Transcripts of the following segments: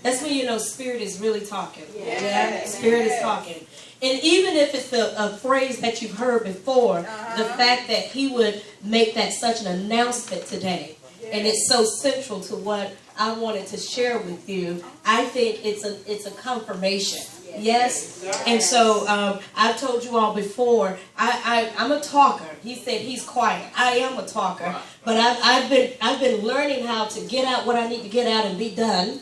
That's when you know Spirit is really talking. Yeah, Spirit is talking. And even if it's a phrase that you've heard before, the fact that he would make that such an announcement today, and it's so central to what I wanted to share with you, I think it's a confirmation. Yes? And so I've told you all before, I'm a talker. He said he's quiet. I am a talker. But I've been learning how to get out what I need to get out and be done.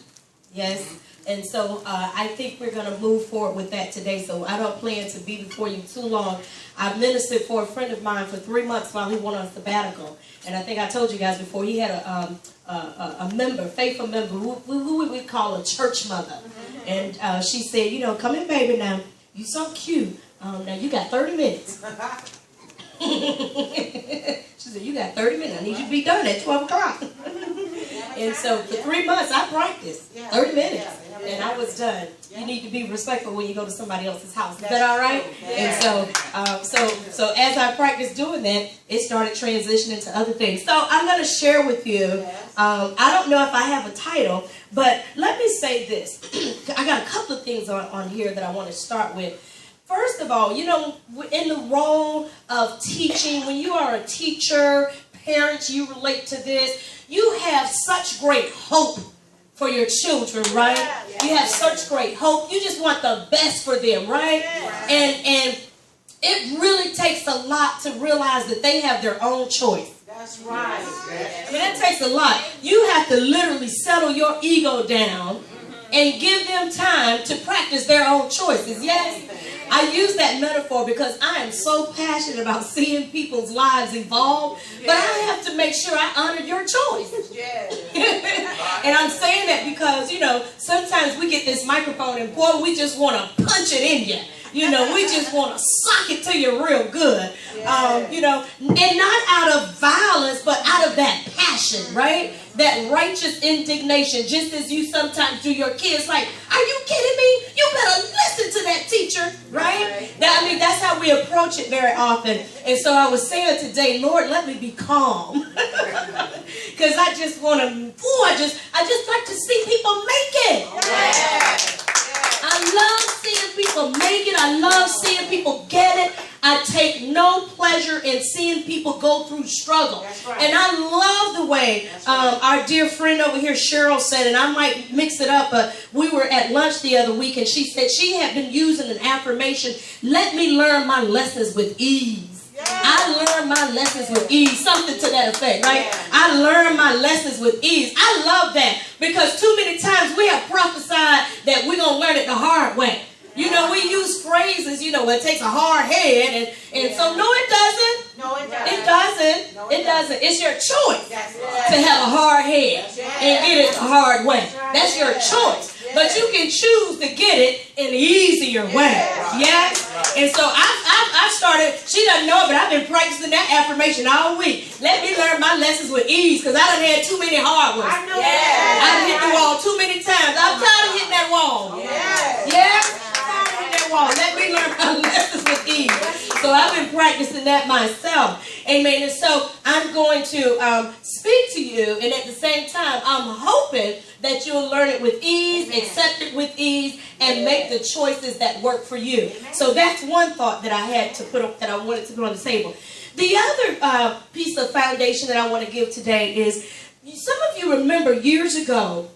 Yes? And so I think we're going to move forward with that today. So I don't plan to be before you too long. I ministered for a friend of mine for 3 months while he went on sabbatical. And I think I told you guys before, he had a member, faithful member, who we call a church mother. And she said, you know, come in, baby, now. You so cute. Now you got 30 minutes. She said, you got 30 minutes. I need you to be done at 12 o'clock. And so for 3 months, I practiced 30 minutes. And I was done. You need to be respectful when you go to somebody else's house. Is that all right? And so as I practiced doing that, it started transitioning to other things. So I'm going to share with you. I don't know if I have a title, but let me say this. I got a couple of things on here that I want to start with. First of all, you know, in the role of teaching, when you are a teacher, parents, you relate to this, you have such great hope for your children, right? You have such great hope. You just want the best for them, right? And it really takes a lot to realize that they have their own choice. That's right. I mean, it takes a lot. You have to literally settle your ego down and give them time to practice their own choices, yes? I use that metaphor because I am so passionate about seeing people's lives evolve, but I have to make sure I honor your choice. And I'm saying that because, you know, sometimes we get this microphone and boy, we just want to punch it in you. You know, we just want to sock it to you real good. You know, and not out of violence, but out of that passion, right? That righteous indignation, just as you sometimes do your kids. Like, are you kidding me? You better listen to that teacher, right? I mean, that's how we approach it very often. And so I was saying today, Lord, let me be calm. Because I just want to, I just like to see people make it. I love seeing people make it. I love seeing people get it. I take no pleasure in seeing people go through struggle. And I love the way our dear friend over here, Cheryl, said, and I might mix it up, but we were at lunch the other week, and she said she had been using an affirmation, let me learn my lessons with ease. I learn my lessons with ease. Something to that effect, right? I learn my lessons with ease. I love that because too many times we have prophesied that we're going to learn it the hard way. You know, we use phrases, you know, it takes a hard head. And so, no, it doesn't. No, it doesn't. It doesn't. No, it doesn't. It's your choice to have a hard head and get it the hard way. That's your choice. But you can choose to get it in the easier way. Yes? And so I started, she doesn't know it, but I've been practicing that affirmation all week. Let me learn my lessons with ease because I done had too many hard ones. I know I've hit the wall too many times. I'm tired of hitting that wall. Let me learn my lessons with ease. So I've been practicing that myself. Amen. And so I'm going to speak to you, and at the same time, I'm hoping that you'll learn it with ease, accept it with ease, and make the choices that work for you. So that's one thought that I had to put up, that I wanted to put on the table. The other piece of foundation that I want to give today is, some of you remember years ago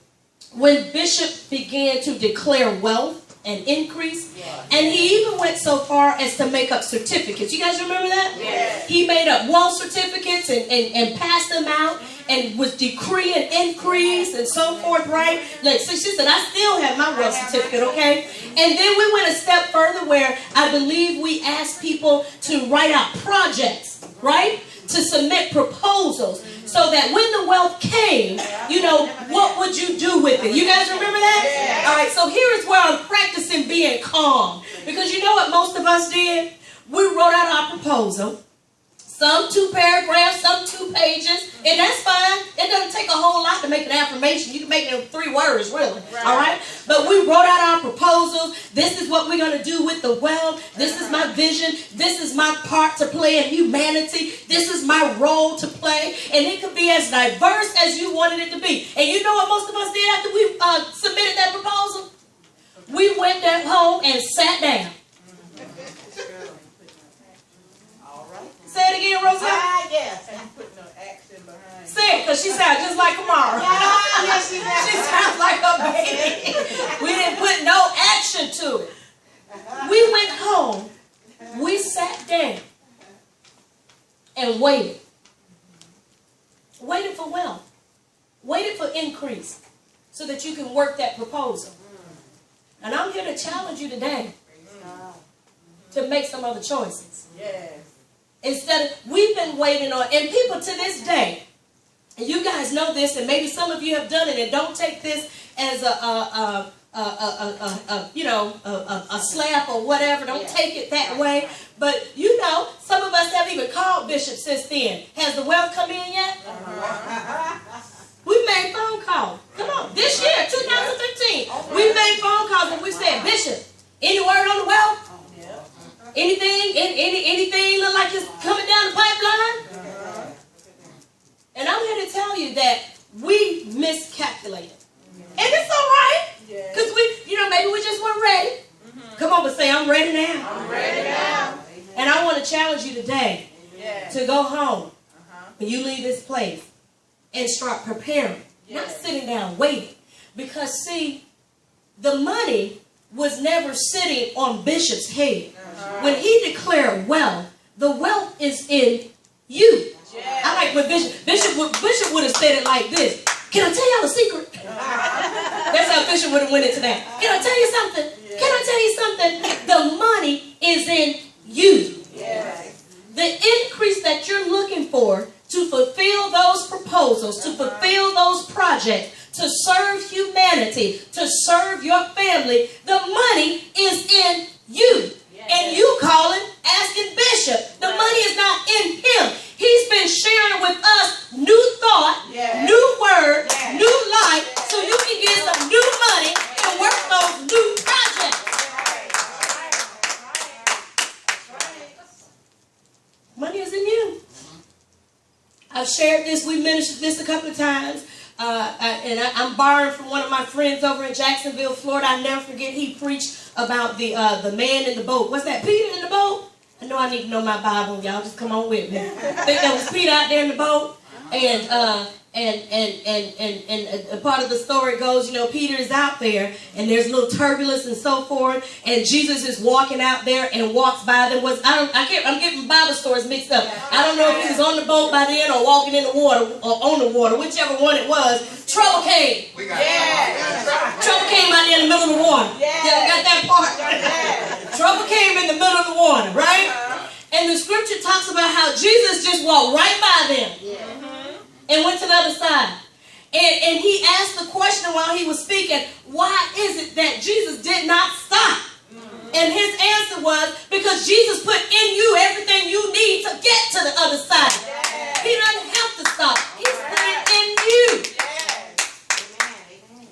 when Bishop began to declare wealth and increase, and he even went so far as to make up certificates. You guys remember that? Yes. He made up wealth certificates and passed them out and was decreeing increase and so forth, right? Like, so she said, I still have my wealth certificate, okay? And then we went a step further where I believe we asked people to write out projects, right? To submit proposals so that when the wealth came, you know, what would you do with it? You guys remember that? All right, so here is where I'm practicing being calm. Because you know what most of us did? We wrote out our proposal. Some 2 paragraphs, some 2 pages, and that's fine. It doesn't take a whole lot to make an affirmation. You can make it in 3 words, really. All right? But we wrote out our proposals. This is what we're going to do with the wealth. This is my vision. This is my part to play in humanity. This is my role to play. And it could be as diverse as you wanted it to be. And you know what most of us did after we submitted that proposal? We went down home and sat down. All right. Say it again, Rosa. Yes. And you put no action behind. Say it, because she sounds just like Kamara. Yes, she does. She sounds like a baby. We didn't put no action to it. We went home. We sat down and waited. Waited for wealth. Waited for increase so that you can work that proposal. And I'm here to challenge you today to make some other choices. Yes. Instead of, we've been waiting on, and people to this day, and you guys know this, and maybe some of you have done it, and don't take this as a slap or whatever. Don't take it that way. But you know, some of us have even called Bishop since then. Has the wealth come in yet? We made phone calls. Come on, this year, 2015, we made phone calls when we said, Bishop, any word on the wealth? Anything look like it's coming down the pipeline? And I'm here to tell you that we miscalculated. And it's all right. Because maybe we just weren't ready. Come on, but say, I'm ready now. I'm ready now. And I want to challenge you today to go home when you leave this place and start preparing. Not sitting down waiting. Because see, the money was never sitting on Bishop's head. When he declared wealth, the wealth is in you. I like when Bishop would have said it like this. Can I tell y'all a secret? That's how Bishop would have went into that. Can I tell you something? Can I tell you something? The money is in you. The increase that you're looking for to fulfill those proposals, to fulfill those projects, to serve humanity, to serve your family, the money is in you. And you calling, asking Bishop. The money is not in him. He's been sharing with us new thought, new word, new life, so you can get some new money to work those new projects. Money is in you. I've shared this, we mentioned this a couple of times. I'm borrowing from one of my friends over in Jacksonville, Florida. I never forget he preached about the man in the boat. What's that, Peter in the boat? I know I need to know my Bible, y'all. Just come on with me. I think that was Peter out there in the boat. And a part of the story goes, Peter is out there, and there's a little turbulence and so forth, and Jesus is walking out there and walks by them. I'm getting Bible stories mixed up. I don't know if he was on the boat by then or walking in the water or on the water, whichever one it was. Trouble came. Trouble came out there in the middle of the water. Yeah, we got that part. Trouble came in the middle of the water, right? And the scripture talks about how Jesus just walked right by them. And went to the other side. And he asked the question while he was speaking, why is it that Jesus did not stop? And his answer was, because Jesus put in you everything you need to get to the other side. He doesn't have to stop. He's put it in you.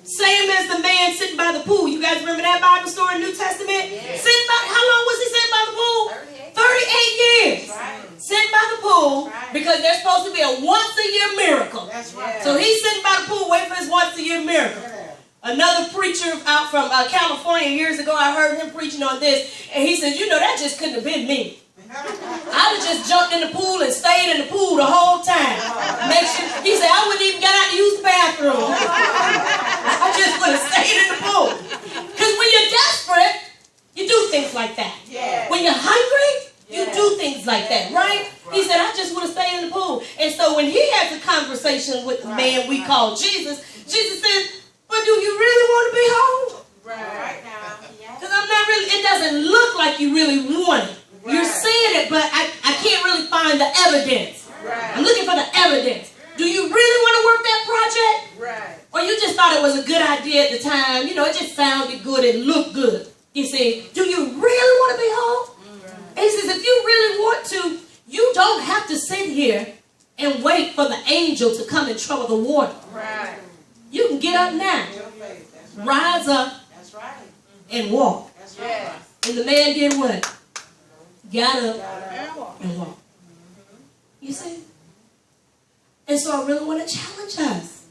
Same as the man sitting by the pool. You guys remember that Bible story in the New Testament? Sitting by, how long was he sitting by the pool? 38 years. Sitting by the pool because there's supposed to be a once-a-year miracle. So he's sitting by the pool waiting for his once-a-year miracle. Another preacher out from California years ago, I heard him preaching on this, and he said, that just couldn't have been me. I would just jumped in the pool and stayed in the pool the whole time. He said, I wouldn't even get out to use the bathroom. I just would have stayed in the pool. Because when you're desperate, you do things like that. When you're hungry, you do things like that, right? He said, I just would have stayed in the pool. And so when he has a conversation with the man we call Jesus, Jesus says, but do you really want to be home? Right now. Because it doesn't look like you really want it. You're saying it, but I can't really find the evidence. I'm looking for the evidence. Do you really want to work that project? Or you just thought it was a good idea at the time? It just sounded good and looked good. You see, do you really want to be home? And he says, if you really want to, you don't have to sit here and wait for the angel to come and trouble the water. You can get up now. Rise up and walk. And the man did what? Got up and walked. You see? And so I really want to challenge us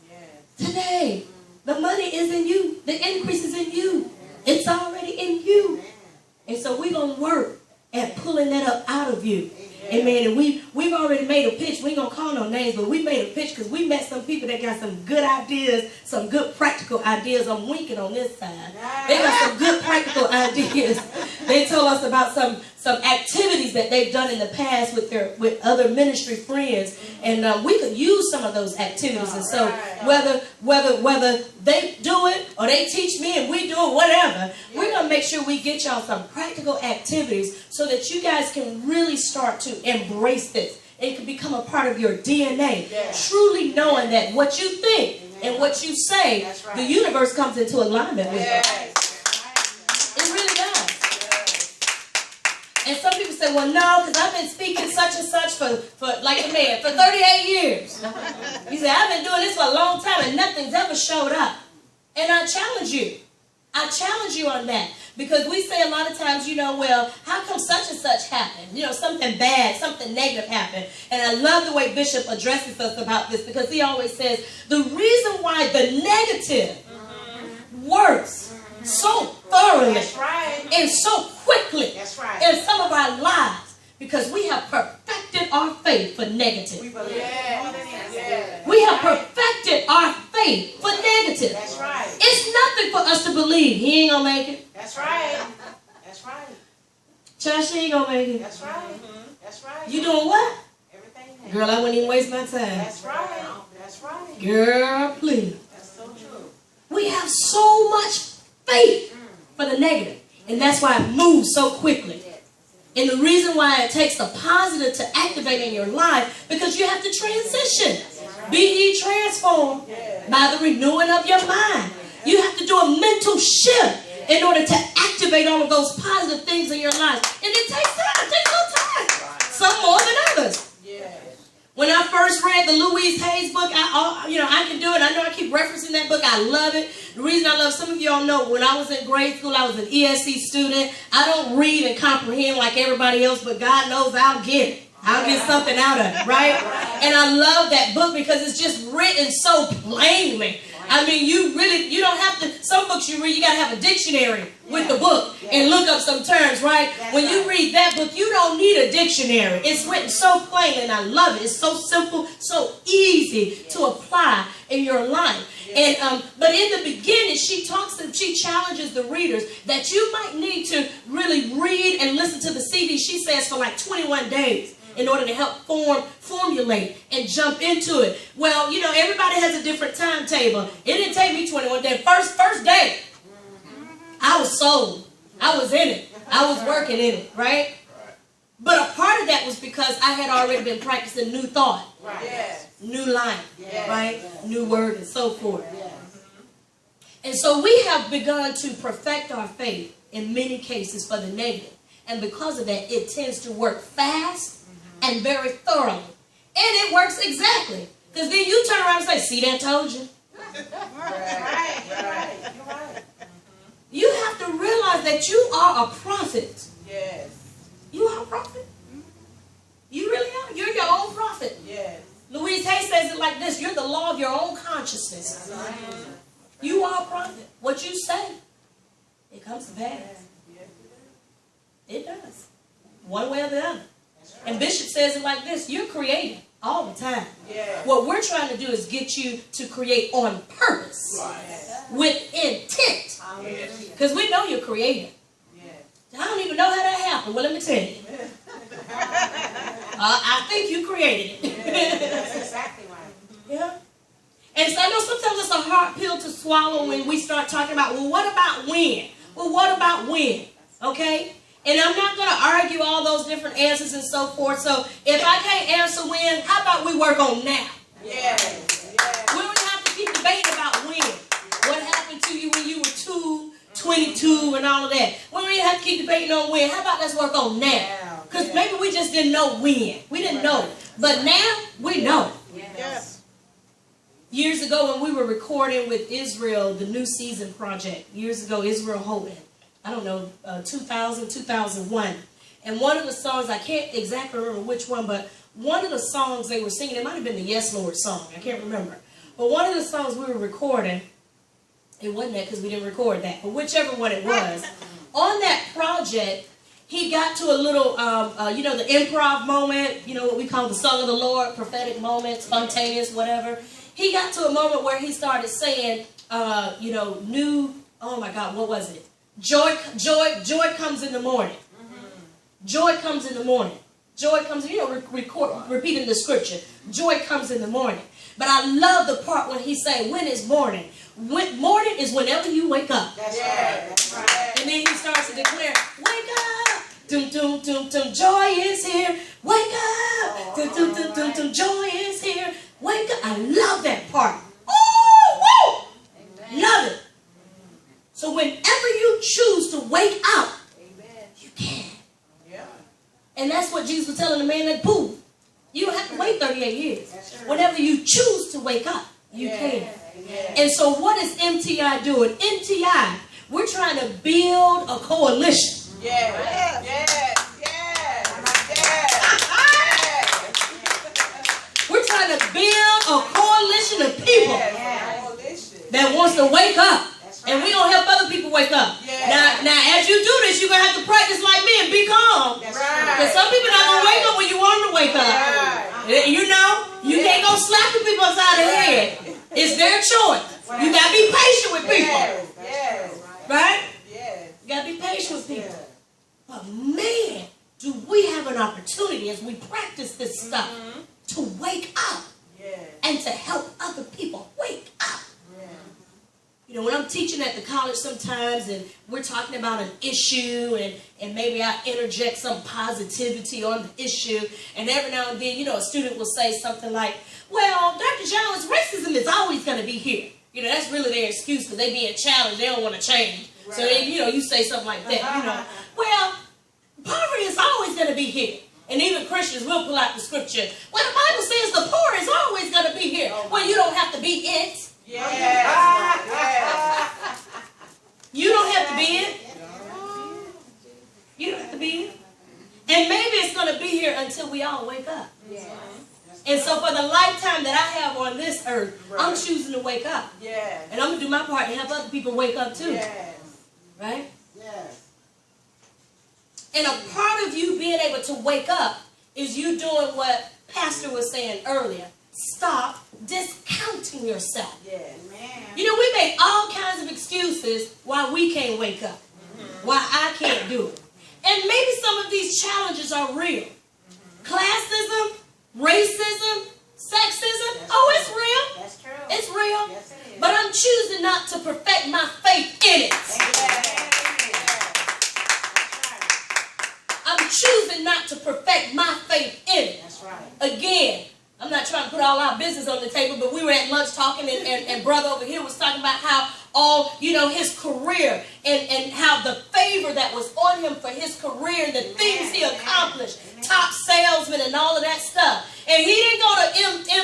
today. The money is in you. The increase is in you. It's already in you. And so we're going to work at pulling that up out of you. Amen. And we've already made a pitch. We ain't going to call no names, but we made a pitch because we met some people that got some good ideas, some good practical ideas. I'm winking on this side. They got some good practical ideas. They told us about some activities that they've done in the past with other ministry friends. And we could use some of those activities. And so whether they do it or they teach me and we do it, whatever, we're going to make sure we get y'all some practical activities so that you guys can really start to embrace this. It can become a part of your DNA. Truly knowing that what you think and what you say, the universe comes into alignment with it. It really does. And some people say, well, no, because I've been speaking such and such for like a man, for 38 years. You say, I've been doing this for a long time and nothing's ever showed up. And I challenge you. I challenge you on that. Because we say a lot of times, you know, well, how come such and such happened? You know, something bad, something negative happened. And I love the way Bishop addresses us about this because he always says, the reason why the negative works so thoroughly and so quickly in some of our lives because we have perfected our faith for negative. We have perfected our faith for negative. That's right. It's nothing for us to believe he ain't gonna make it. That's right. That's right. Josh, she ain't gonna make it. That's right. That's right. You doing what? Everything. Girl, I wouldn't even waste my time. That's right. That's right. Girl, please. That's so true. We have so much faith for the negative. And that's why it moves so quickly. And the reason why it takes the positive to activate in your life, because you have to transition. Be ye transformed by the renewing of your mind. You have to do a mental shift in order to activate all of those positive things in your life. And it takes time. It takes no time. Some more than others. When I first read the Louise Hayes book, I can do it. I know I keep referencing that book. I love it. The reason I love, some of y'all know, when I was in grade school, I was an ESC student. I don't read and comprehend like everybody else, but God knows I'll get it. I'll get something out of it, right? And I love that book because it's just written so plainly. I mean, you don't have to, some books you read, you got to have a dictionary with the book and look up some terms, right? When you read that book, you don't need a dictionary. It's written so plainly, and I love it. It's so simple, so easy to apply in your life. And but in the beginning, she challenges the readers that you might need to really read and listen to the CD, she says, for like 21 days. In order to help formulate and jump into it. Well, you know, everybody has a different timetable. It didn't take me 21 days. First day, I was sold. I was in it. I was working in it, right? But a part of that was because I had already been practicing new thought, new line, right? New word and so forth. And so we have begun to perfect our faith in many cases for the negative. And because of that, it tends to work fast and very thoroughly. And it works exactly. Because then you turn around and say, see, that told you. Right. You have to realize that you are a prophet. Yes. You are a prophet. You really are. You're your own prophet. Yes. Louise Hay says it like this. You're the law of your own consciousness. You are a prophet. What you say, it comes to pass. It does. One way or the other. And Bishop says it like this. You're creating all the time. What we're trying to do is get you to create on purpose. With intent. Because we know you're creating. I don't even know how that happened. Well, let me tell you. I think you created it. That's exactly right. Yeah. And so I know sometimes it's a hard pill to swallow when we start talking about, well, what about when? Well, what about when? Okay? And I'm not going to argue all those different answers and so forth. So if I can't answer when, how about we work on now? Yes. We don't have to keep debating about when. What happened to you when you were 22 and all of that. We don't even have to keep debating on when. How about let's work on now? Because maybe we just didn't know when. We didn't know. But now, we know. Yes. Years ago when we were recording with Israel, the New Season Project. Years ago, Israel Holden. I don't know, 2000, 2001. And one of the songs, I can't exactly remember which one, but one of the songs they were singing, it might have been the Yes Lord song, I can't remember. But one of the songs we were recording, It wasn't that because we didn't record that, but whichever one it was. On that project, he got to a little, the improv moment, what we call the song of the Lord, prophetic moment, spontaneous, whatever. He got to a moment where he started saying, oh my God, what was it? Joy comes in the morning. Joy comes in the morning. Joy comes, repeating the scripture. Joy comes in the morning. But I love the part when he said, when is morning? Morning is whenever you wake up. That's right. That's right. And then he starts to declare, wake up. Dum, dum, dum, dum, joy is here. Wake up. Dum, dum, dum, dum, dum, joy is here. Wake up. I love that part. Oh, woo! Love it. So whenever you choose to wake up, you can. Yeah. And that's what Jesus was telling the man at the pool. You don't have to wait 38 years. Whenever you choose to wake up, you can. And so what is MTI doing? MTI, we're trying to build a coalition. We're trying to build a coalition of people that wants to wake up. And we're going to help other people wake up. Now, as you do this, you're going to have to practice like me and be calm. Because some people are not going to wake up when you want them to wake up. You can't go slapping people upside the head. It's their choice. You got to be patient with people. Right? You got to be patient with people. But man, do we have an opportunity as we practice this stuff to wake up and to help other people wake up. When I'm teaching at the college sometimes and we're talking about an issue and maybe I interject some positivity on the issue, and every now and then, a student will say something like, well, Dr. Jones, racism is always going to be here. That's really their excuse because they being challenged. They don't want to change. Right. So, then, you say something like that. Well, poverty is always going to be here. And even Christians will pull out the scripture. Well, the Bible says the poor is always going to be here. Well, you don't have to be it. You don't have to be it. You don't have to be it. And maybe it's going to be here until we all wake up. And so for the lifetime that I have on this earth, I'm choosing to wake up. And I'm going to do my part to help other people wake up too. Right? And a part of you being able to wake up is you doing what Pastor was saying earlier. Stop discounting yourself. We make all kinds of excuses why we can't wake up. Why I can't do it. And maybe some of these challenges are real. Classism, racism, sexism. It's real. That's true. It's real. Yes, it is. But I'm choosing not to perfect my faith in it. I'm choosing not to perfect my faith in it. That's right. Again, I'm not trying to put all our business on the table, but we were at lunch talking, and brother over here was talking about how his career and how the favor that was on him for his career and the things he accomplished, top salesman and all of that stuff. And he didn't go to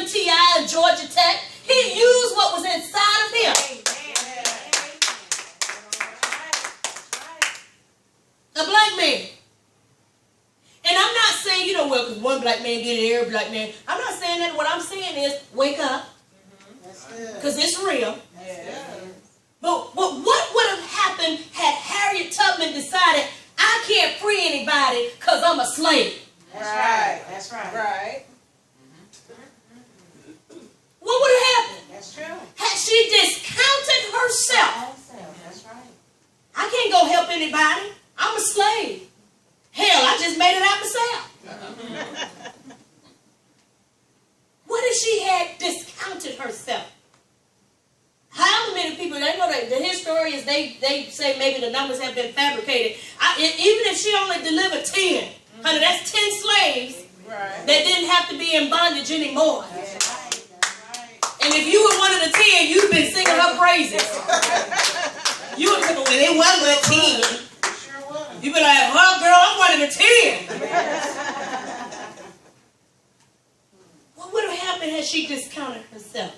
MTI and Georgia Tech. He used what was inside of him. A black man. And I'm not saying, because one black man did it, every black man. I'm not saying that. What I'm saying is, wake up. Because it's real. But what would have happened had Harriet Tubman decided, I can't free anybody because I'm a slave? That's right. What would have happened? That's true. Had she discounted herself? That's right. I can't go help anybody. I'm a slave. Hell, I just made it out myself. What if she had discounted herself? How many people, they know that the historians, they say maybe the numbers have been fabricated. Even if she only delivered 10, honey, that's 10 slaves that didn't have to be in bondage anymore. And if you were one of the 10, you'd been singing her praises. You would have been, it wasn't but 10. You be like, well, girl, I'm one of the 10. What would have happened had she discounted herself?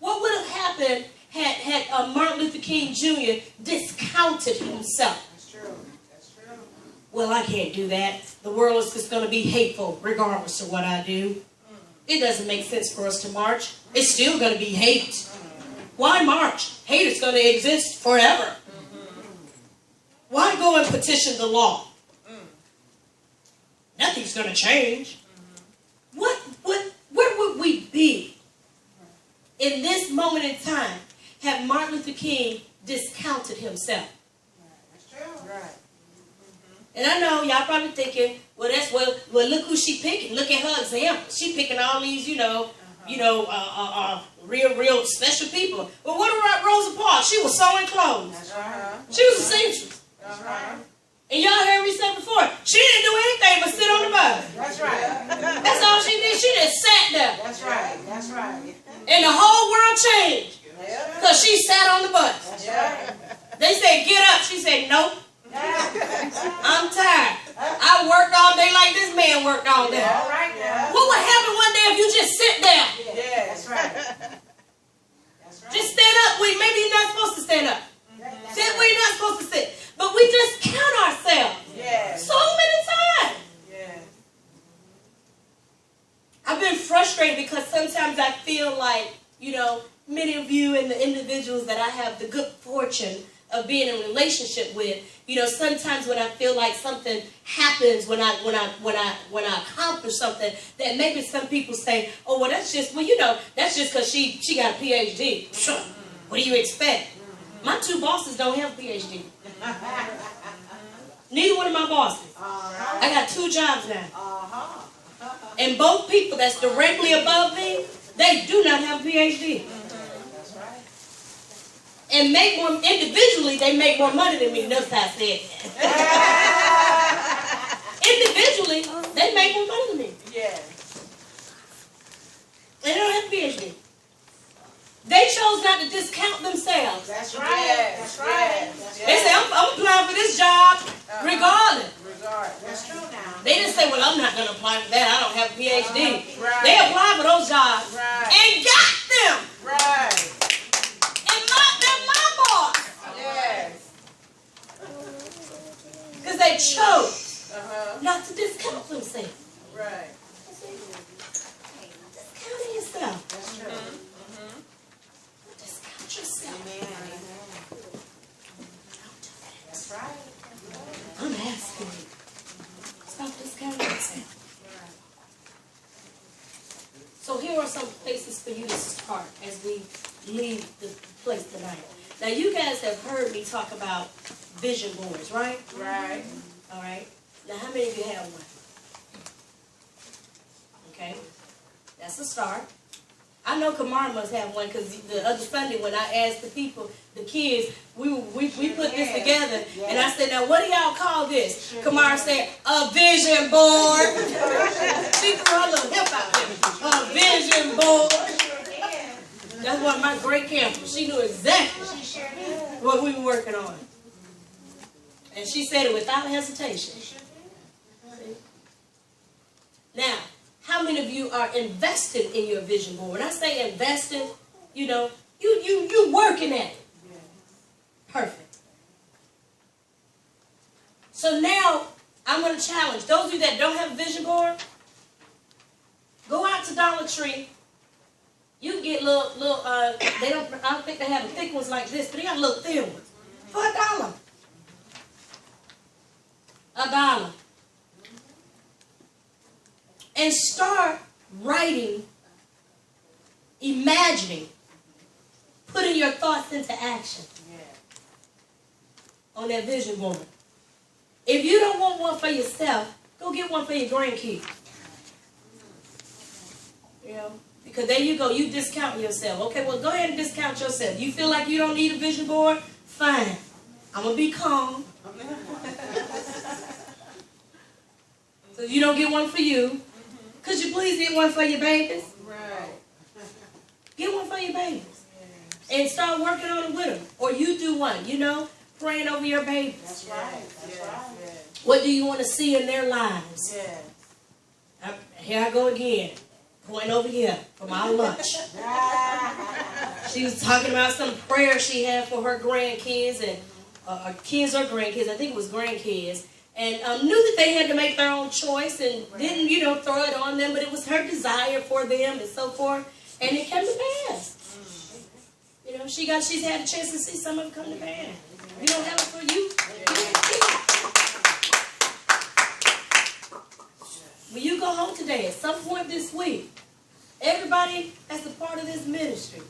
What would have happened had Martin Luther King Jr. discounted himself? That's true. That's true. Well, I can't do that. The world is just going to be hateful regardless of what I do. It doesn't make sense for us to march. It's still going to be hate. Why march? Hate is going to exist forever. Why go and petition the law? Nothing's going to change. Where would we be in this moment in time had Martin Luther King discounted himself? That's true. Right. And I know y'all probably thinking, well, look who she picking. Look at her example. She picking all these, real special people. Well, what about Rosa Parks? She was sewing clothes. That's right. She was a seamstress. That's right. And y'all heard me say before, she didn't do anything but sit on the bus. That's right. That's all she did. She just sat there. That's right. That's right. And the whole world changed. Because she sat on the bus. That's right. They said, get up. She said, nope. I'm tired. I worked all day like this man worked all day. All right now. What would happen one day if you just sit there? Yeah, that's right. That's right. Just stand up. Maybe you're not supposed to stand up. Sit where you're not supposed to sit. But we just count ourselves. Yeah. So many times. Yeah. I've been frustrated because sometimes I feel like, many of you and the individuals that I have the good fortune of being in a relationship with, sometimes when I feel like something happens, when I accomplish something, that maybe some people say, oh, well, that's just because she got a PhD. Sure. What do you expect? My two bosses don't have a PhD. Neither one of my bosses. I got 2 jobs now. And both people that's directly above me, they do not have a PhD. And make more individually, they make more money than me. Notice how I said that. Individually, they make more money than me. Yeah. They don't have a PhD. They chose not to discount themselves. That's right. That's right. They say, I'm applying for this job regardless. That's true now. They didn't say, well, I'm not going to apply for that. I don't have a PhD. Right. They applied for those jobs Right. and got them. Right. And they're my boss. Yes. Because they chose not to discount themselves. Right. Discounting yourself. That's true. Discount yourself. Amen. That's right. I'm asking you. Stop discounting yourself. So here are some places for you to start as we leave the place tonight. Now you guys have heard me talk about vision boards, right? Right. All right. Now how many of you have one? Okay. That's a start. I know Kamara must have one because the other Sunday when I asked the people, the kids, we put this together. And I said, now what do y'all call this? Kamara said, a vision board. She threw her little hip out there. A vision board. That's one of my great campers. She knew exactly what we were working on. And she said it without hesitation. Now, how many of you are invested in your vision board? When I say invested, you working at it. Perfect. So now, I'm going to challenge those of you that don't have a vision board. Go out to Dollar Tree. You can get little I don't think they have the thick ones like this, but they got little thin ones for $1. $1. And start writing, imagining, putting your thoughts into action on that vision board. If you don't want one for yourself, go get one for your grandkids. Because there you go, you discount yourself. Okay, well, go ahead and discount yourself. You feel like you don't need a vision board? Fine. I'm going to be calm. So you don't get one for you. Could you please get one for your babies? Right. Get one for your babies. And start working on it with them. Or you do one, praying over your babies. That's right. That's right. What do you want to see in their lives? Yeah. Here I go again. Going over here for my lunch. She was talking about some prayer she had for her grandkids and kids or grandkids. I think it was grandkids. And knew that they had to make their own choice and didn't, throw it on them. But it was her desire for them and so forth. And it came to pass. You know, she's had a chance to see some of them come to pass. You don't have it for you. When you go home today, at some point this week, everybody that's a part of this ministry,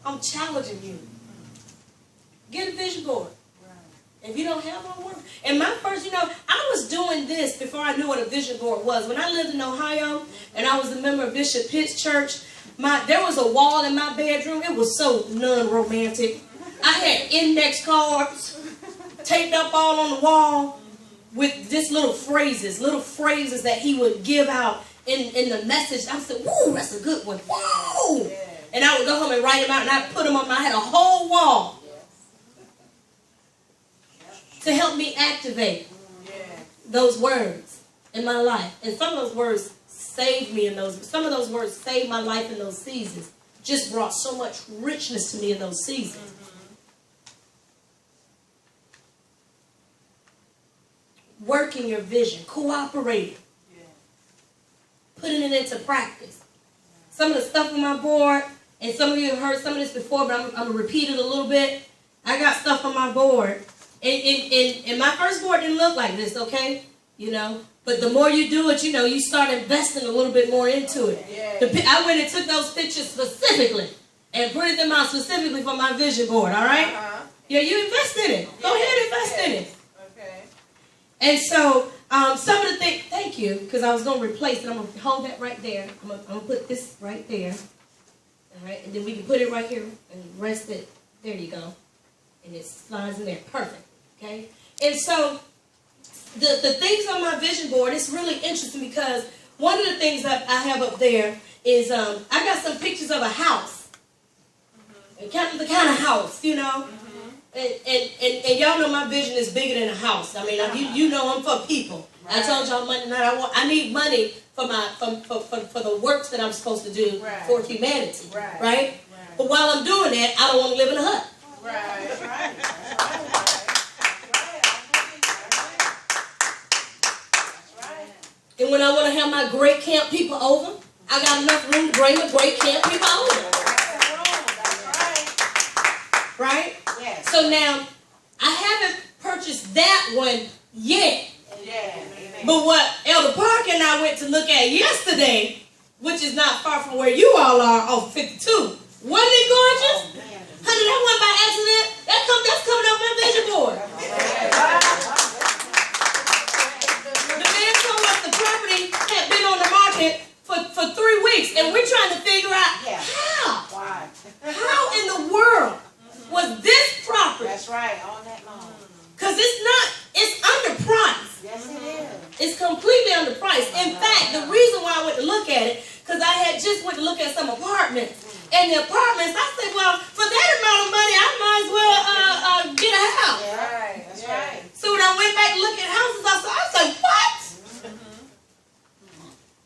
I'm challenging you. Get a vision board. If you don't have one, work. And my first, I was doing this before I knew what a vision board was. When I lived in Ohio and I was a member of Bishop Pitt's church, there was a wall in my bedroom. It was so non-romantic. I had index cards taped up all on the wall with just little phrases that he would give out in the message. I said, whoa, that's a good one. Whoa! And I would go home and write them out, and I put them on. I had a whole wall to help me activate those words in my life. And some of those words saved me some of those words saved my life in those seasons. Just brought so much richness to me in those seasons. Working your vision, cooperating, putting it into practice. Some of the stuff on my board, and some of you have heard some of this before, but I'm going to repeat it a little bit. I got stuff on my board. And my first board didn't look like this, okay? But the more you do it, you start investing a little bit more into it. I went and took those pictures specifically and printed them out specifically for my vision board, all right? Yeah, you invest in it. Go ahead and invest in it. Okay. And so, some of the things, thank you, because I was going to replace it. I'm going to hold that right there. I'm going to put this right there. All right, and then we can put it right here and rest it. There you go. And it slides in there. Perfect. Okay? And so, the things on my vision board, it's really interesting because one of the things that I have up there is I got some pictures of a house. And the kind of house, And y'all know my vision is bigger than a house. I mean, you know I'm for people. Right. I told y'all Monday night I need money for the works that I'm supposed to do for humanity. Right? But while I'm doing that, I don't want to live in a hut. And when I want to have my great camp people over, I got enough room to bring the great camp people over. Right? Yes. So now, I haven't purchased that one yet. But what Elder Parker and I went to look at yesterday, which is not far from where you all are, on 52. Wasn't it gorgeous? Honey, that wasn't by accident. That's coming off my vision board. The man told us the property had been on the market for 3 weeks, and we're trying to figure out how in the world was this property? That's right, on that long. Because it's underpriced. Yes, it is. It's completely underpriced. In fact, the reason why I went to look at it, because I had just went to look at some apartments. And the apartments, I said, well, for that amount of money, I might as well get a house. That's right. So when I went back to look at houses, I was like, what?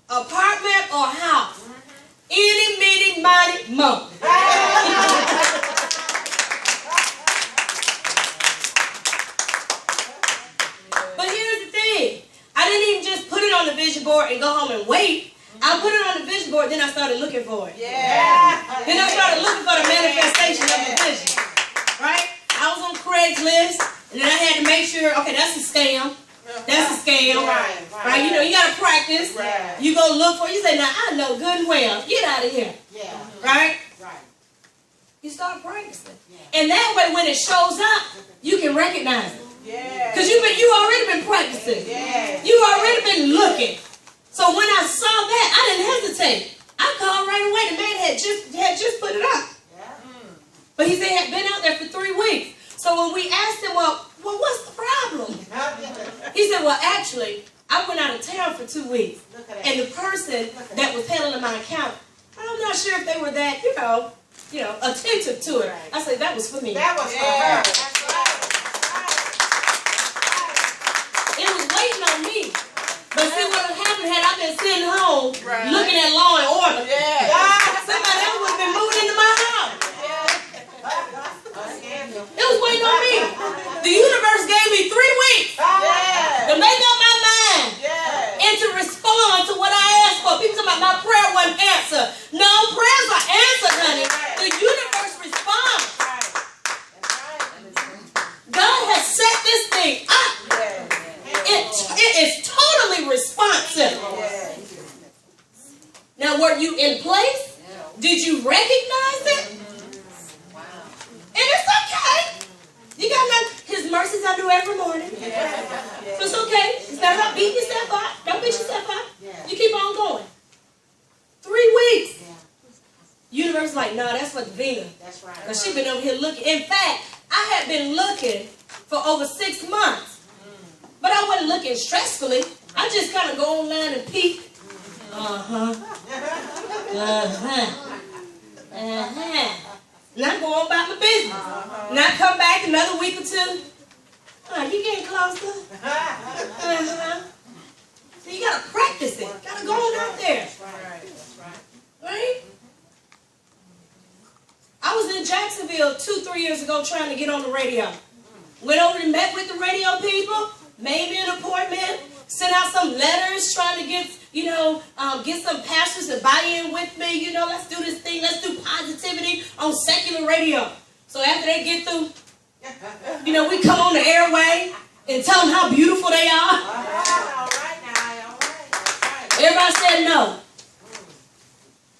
Apartment or house? Any, meeny, miny, mo. On the vision board and go home and wait. I put it on the vision board, then I started looking for it. Then I started looking for the manifestation of the vision. Right? I was on Craigslist, and then I had to make sure, okay, that's a scam. That's a scam. Right? You got to practice. You go look for it. You say, now, I know good and well. Get out of here. Right? You start practicing. And that way, when it shows up, you can recognize it. Because you already been practicing. You already been looking. So when I saw that, I didn't hesitate. I called right away. The man had just put it up. But he said he had been out there for 3 weeks. So when we asked him, well, what's the problem? He said, well, actually, I went out of town for 2 weeks. And the person that was handling my account, I'm not sure if they were that, attentive to it. I said, that was for me. That was for her. On me. But see what happened had I been sitting home looking at Law and Order. Somebody else would have been moving into my house. It was waiting on me. The universe gave me 3 weeks to make up my mind and to respond to what I asked for. People talking about my prayer wasn't answered. No, prayers are answered, honey. The universe responds. responsive. Now, were you in place? Did you recognize it? And it's okay. You got nothing. His mercies I do every morning. So it's okay. It's not about beating yourself up. Don't beat yourself up. You keep on going. 3 weeks. Universe like, no, that's for Davina. That's right. Because she been over here looking. In fact, I had been looking for over 6 months. But I wasn't looking stressfully. I just kind of go online and peek. Not go on about my business. Not come back another week or two. You getting closer. So you got to practice it. Got to go on out there. Right? I was in Jacksonville 2-3 years ago trying to get on the radio. Went over and met with the radio people. Made me an appointment. Sent out some letters trying to get some pastors to buy in with me. Let's do this thing. Let's do positivity on secular radio. So after they get through, we come on the airway and tell them how beautiful they are. All right now. Everybody said no.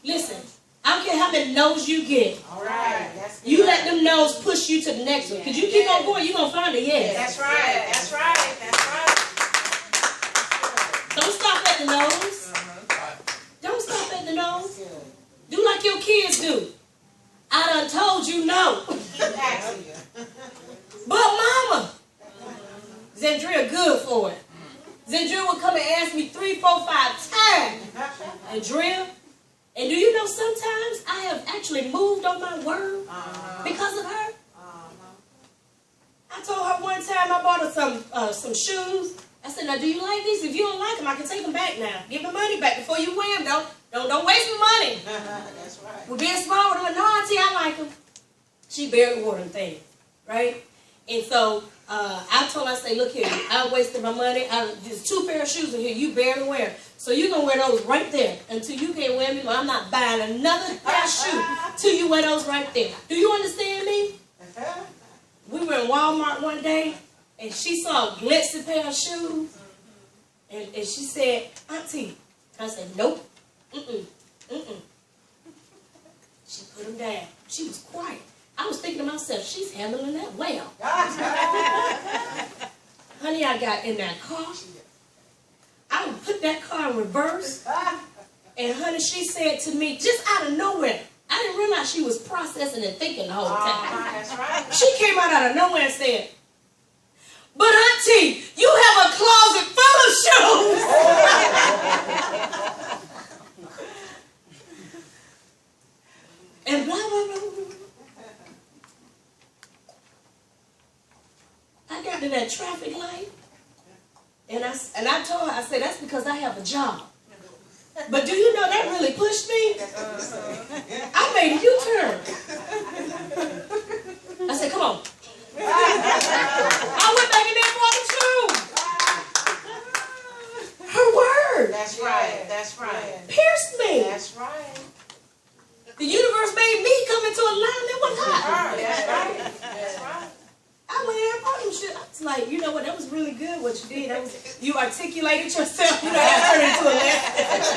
Listen, I don't care how many no's you get. All right. You let them no's push you to the next one. Because you keep on going, you're going to find a yes. That's right. Don't stop at the nose. Don't stop at the nose. Do like your kids do. I done told you no. But mama, Zandria good for it. Zandria would come and ask me 3, 4, 5 times. Andrea, and do you know sometimes I have actually moved on my word because of her? I told her one time I bought her some shoes. I said, now do you like these? If you don't like them, I can take them back now. Give the money back before you wear them. Don't waste my money. That's right. We're being small with them. No, auntie, I like them. She barely wore them things, right? And so I told her, I say, look here, I wasted my money. There's 2 pair of shoes in here you barely wear. So you're going to wear those right there until you can't wear them. I'm not buying another pair of shoes till you wear those right there. Do you understand me? We were in Walmart one day, and she saw a glitzy pair of shoes. And she said, auntie. I said, nope. She put them down. She was quiet. I was thinking to myself, she's handling that well. Honey, I got in that car. I would put that car in reverse. And honey, she said to me, just out of nowhere, I didn't realize she was processing and thinking the whole time. That's right. She came out of nowhere and said, but auntie, you have a closet full of shoes. And blah, blah, blah, blah. I got to that traffic light, and I told her, I said, that's because I have a job. But do you know that really pushed me? I made a U-turn. I said, come on. I went back in there for the shoes. Her word. That's right. That's right. Pierced me. That's right. The universe made me come into alignment with her. That's right. That's right. I went in and bought them shit. I was like, you know what? That was really good what you did. You articulated yourself. You know, that turned into a lesson.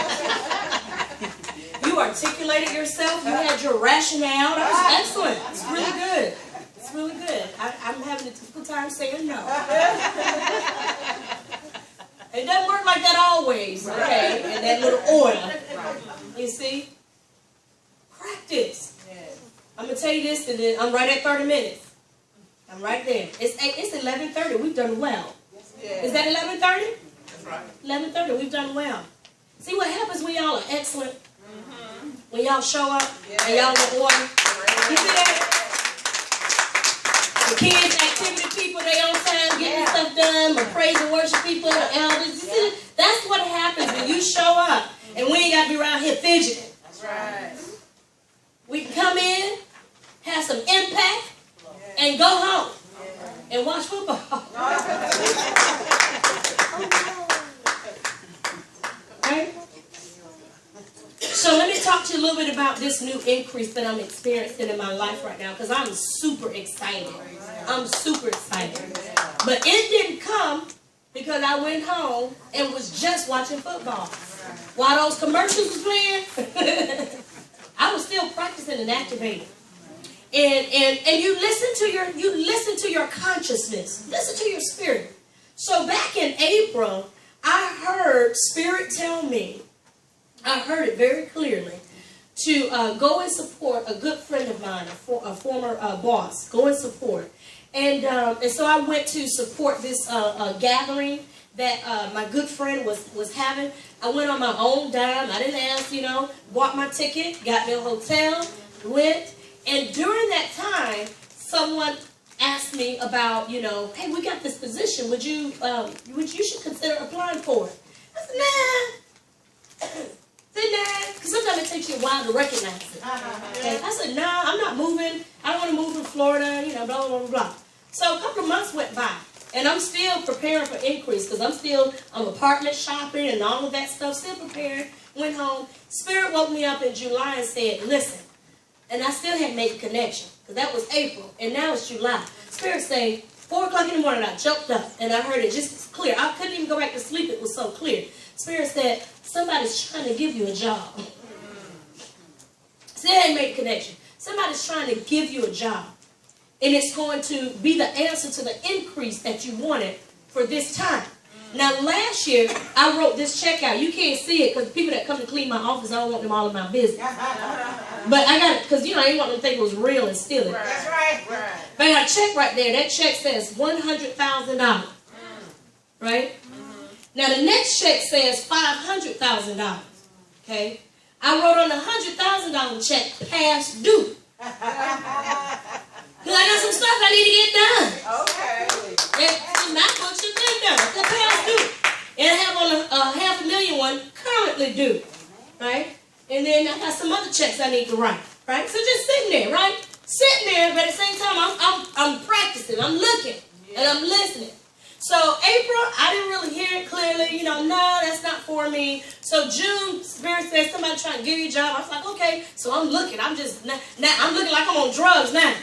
You articulated yourself. You had your rationale. That was excellent. It's really good. It's really good. I'm having a difficult time saying no. It doesn't work like that always, okay? In that little order. You see? Practice. I'm going to tell you this, and then I'm right at 30 minutes. I'm right there. It's 11:30. We've done well. Is that 11:30? That's right. 11:30. We've done well. See what happens when y'all are excellent? When y'all show up and y'all in order. You see that? The kids, activity people, they on time getting stuff done. The praise and worship people, the elders. You see that? That's what happens when you show up. And we ain't got to be around here fidgeting. That's right. We can come in, have some impact, and go home and watch football. Right? So let me talk to you a little bit about this new increase that I'm experiencing in my life right now, because I'm super excited. I'm super excited. But it didn't come because I went home and was just watching football. While those commercials was playing, I was still practicing and activating. And you listen to your consciousness, listen to your spirit. So back in April, I heard Spirit tell me, I heard it very clearly, to go and support a good friend of mine, a former boss. Go and support. And so I went to support this gathering that my good friend was having. I went on my own dime. I didn't ask, bought my ticket, got me a hotel, went. And during that time, someone asked me about, hey, we got this position. Would you should consider applying for it? I said, nah. Because sometimes it takes you a while to recognize it. Okay? I said, nah, I'm not moving. I don't want to move from Florida, blah, blah, blah, blah. So a couple of months went by, and I'm still preparing for increase because I'm apartment shopping and all of that stuff, still preparing. Went home. Spirit woke me up in July and said, listen, and I still hadn't made the connection because that was April, and now it's July. Spirit said, 4 o'clock in the morning, I jumped up, and I heard it just clear. I couldn't even go back to sleep. It was so clear. Spirit said, somebody's trying to give you a job. Still hadn't made a connection. Somebody's trying to give you a job. And it's going to be the answer to the increase that you wanted for this time. Now, last year, I wrote this check out. You can't see it because the people that come to clean my office, I don't want them all in my business. But I got it because, I didn't want them to think it was real and steal it. That's right. But I got a check right there. That check says $100,000. Right? Now, the next check says $500,000. Okay? I wrote on the $100,000 check past due. Because I got some stuff I need to get done. Okay. And my books have been done. They're past due. And I have on a $500,000 one currently due. Right? And then I got some other checks I need to write. Right? So just sitting there, right? Sitting there, but at the same time, I'm practicing. I'm looking. And I'm listening. So April, I didn't really hear it clearly. No, that's not for me. So June, Spirit said somebody trying to give you a job. I was like, okay. So I'm looking. I'm looking like I'm on drugs now.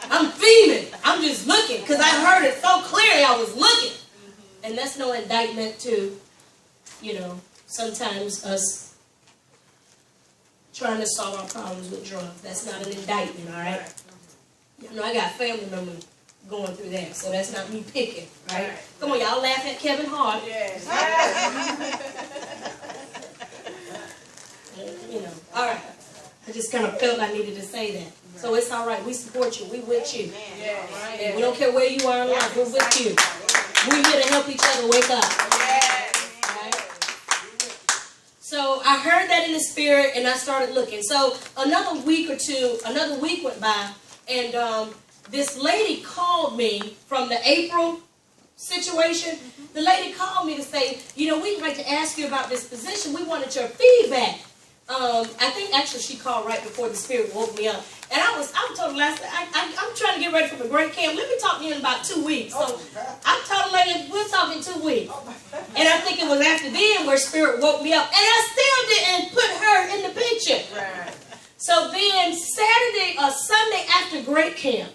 I'm fiending. I'm just looking because I heard it so clearly. I was looking, and that's no indictment to, sometimes us trying to solve our problems with drugs. That's not an indictment, all right? I got family members going through that, so that's not me picking, right? Come on, y'all laugh at Kevin Hart. Yes. All right. I just kind of felt I needed to say that. So it's all right. We support you. We with you. Yes. We don't care where you are in life. We're with you. We're here to help each other wake up. Yes. Right? So I heard that in the spirit, and I started looking. So another week went by, and this lady called me from the April situation. The lady called me to say, we'd like to ask you about this position. We wanted your feedback. I think actually she called right before the spirit woke me up. And I told her last night, I'm trying to get ready for the great camp. Let me talk to you in about 2 weeks. So I told her later, we'll talk in 2 weeks. And I think it was after then where spirit woke me up. And I still didn't put her in the picture. Right. So then Sunday after great camp,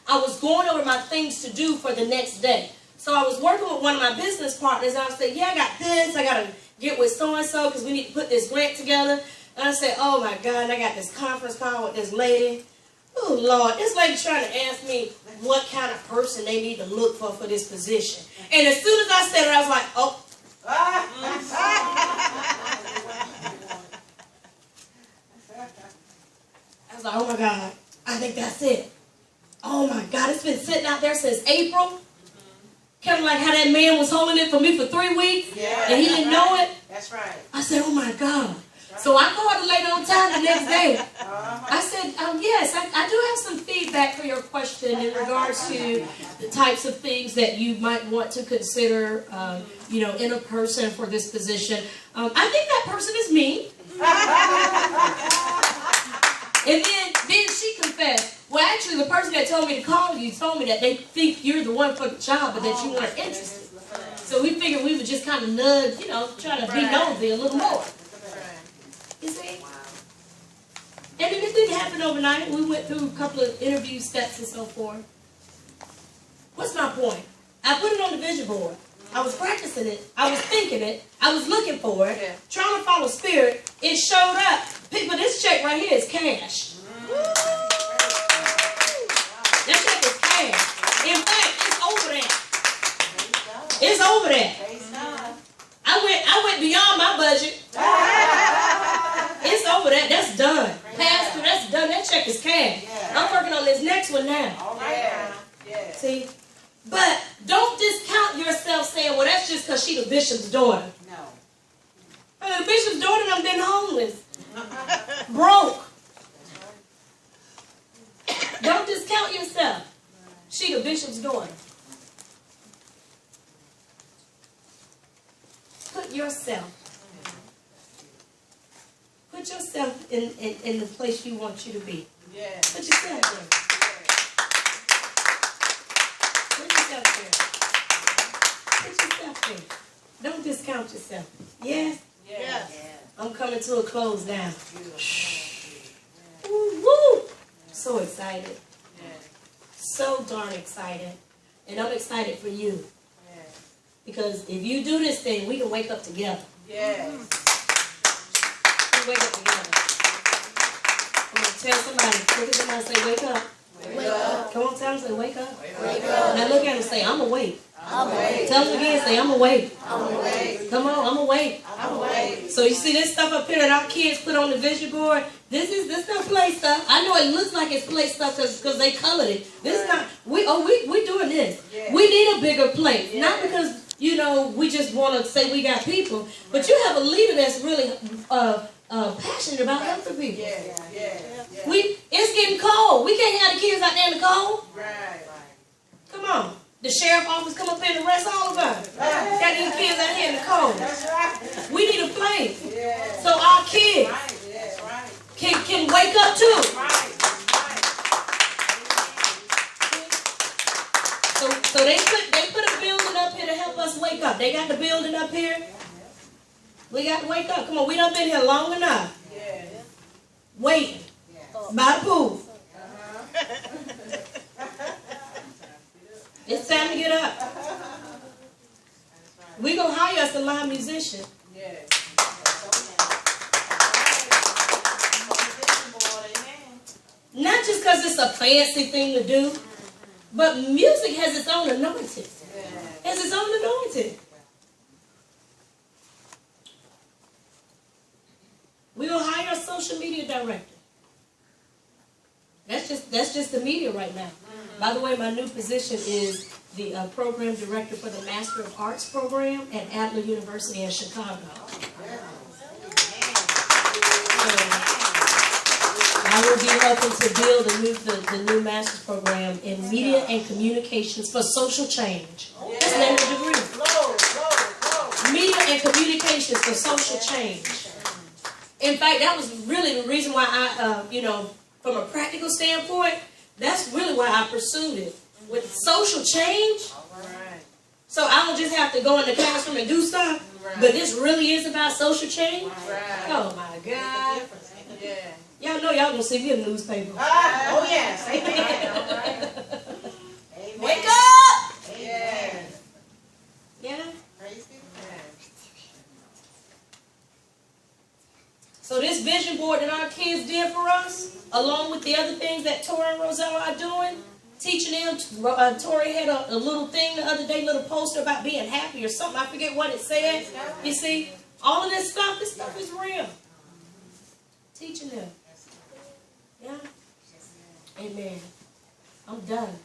I was going over my things to do for the next day. So I was working with one of my business partners, and I said, I got this, I got to get with so-and-so because we need to put this grant together. And I said, oh my God, and I got this conference call with this lady. Oh Lord, this lady's trying to ask me what kind of person they need to look for this position. And as soon as I said it, I was like, oh. I was like, oh my God, I think that's it. Oh my God, it's been sitting out there since April. Kind of like how that man was holding it for me for 3 weeks, and he didn't know it. That's right. I said, oh my God. So I called her later on time the next day. I said, yes, I do have some feedback for your question in regards to the types of things that you might want to consider, in a person for this position. I think that person is me. And then she confessed. Well, actually, the person that told me to call you told me that they think you're the one for the job, but that you weren't interested. So we figured we would just kind of nudge, try to be nosy a little more. You see? And then it didn't happen overnight. We went through a couple of interview steps and so forth. What's my point? I put it on the vision board. I was practicing it. I was thinking it. I was looking for it. Trying to follow spirit. It showed up. People, this check right here is cash. That check is cash. In fact, it's over there. It's over there. I went beyond my budget. It's over there. That's done. Pastor, that's done. That check is cash. I'm working on this next one now. See? But don't discount yourself saying, well, that's just because she's the bishop's daughter. No. The bishop's daughter done been homeless. Broke. Don't discount yourself. She the bishop's daughter. Put yourself in the place you want you to be. Put yourself there. Put yourself there. Don't discount yourself. Yes? I'm coming to a close now. Woo! So excited. So darn excited. And I'm excited for you. Because if you do this thing, we can wake up together. We can wake up together. I'm going to tell somebody, look at somebody and say, wake up. Wake up. Come on, tell them, say, wake up. Wake up. Now look at them and say, I'm awake. I'm awake. Tell them again, say, I'm awake. I'm awake. Come on, I'm awake. I'm awake. So you see this stuff up here that our kids put on the vision board? This not play stuff. I know it looks like it's play stuff because they colored it. This is not, we doing this. We need a bigger plate. Not because, you know, we just want to say we got people, but you have a leader that's really passionate about helping people. It's getting cold. We can't have the kids out there in the cold. Come on. The sheriff office come up here and arrest all of us. Got these kids out here in the cold. We need a place. So our kids can wake up too. So they put a building up here to help us wake up. They got the building up here. We got to wake up. Come on, we done been here long enough. Waiting. By the pool. It's time to get up. We're going to hire us a live musician. Not just because it's a fancy thing to do, but music has its own anointing. Has its own anointing. We're going to hire a social media director. That's just the media right now. By the way, my new position is the program director for the Master of Arts program at Adler University in Chicago. I will be helping to build the new master's program in media and communications for social change. That's the name of the degree. Media and communications for social change. In fact, that was really the reason why I, from a practical standpoint, that's really why I pursued it. With social change, so I don't just have to go in the classroom and do stuff, but this really is about social change. Oh my God. Y'all know y'all gonna see me in the newspaper. Oh yes. Amen. Wake up! Yeah. So this vision board that our kids did for us, along with the other things that Tori and Rosella are doing, teaching them. Tori had a little thing the other day, little poster about being happy or something. I forget what it said. You see, all of this stuff is real. Teaching them. Yeah. Amen. I'm done.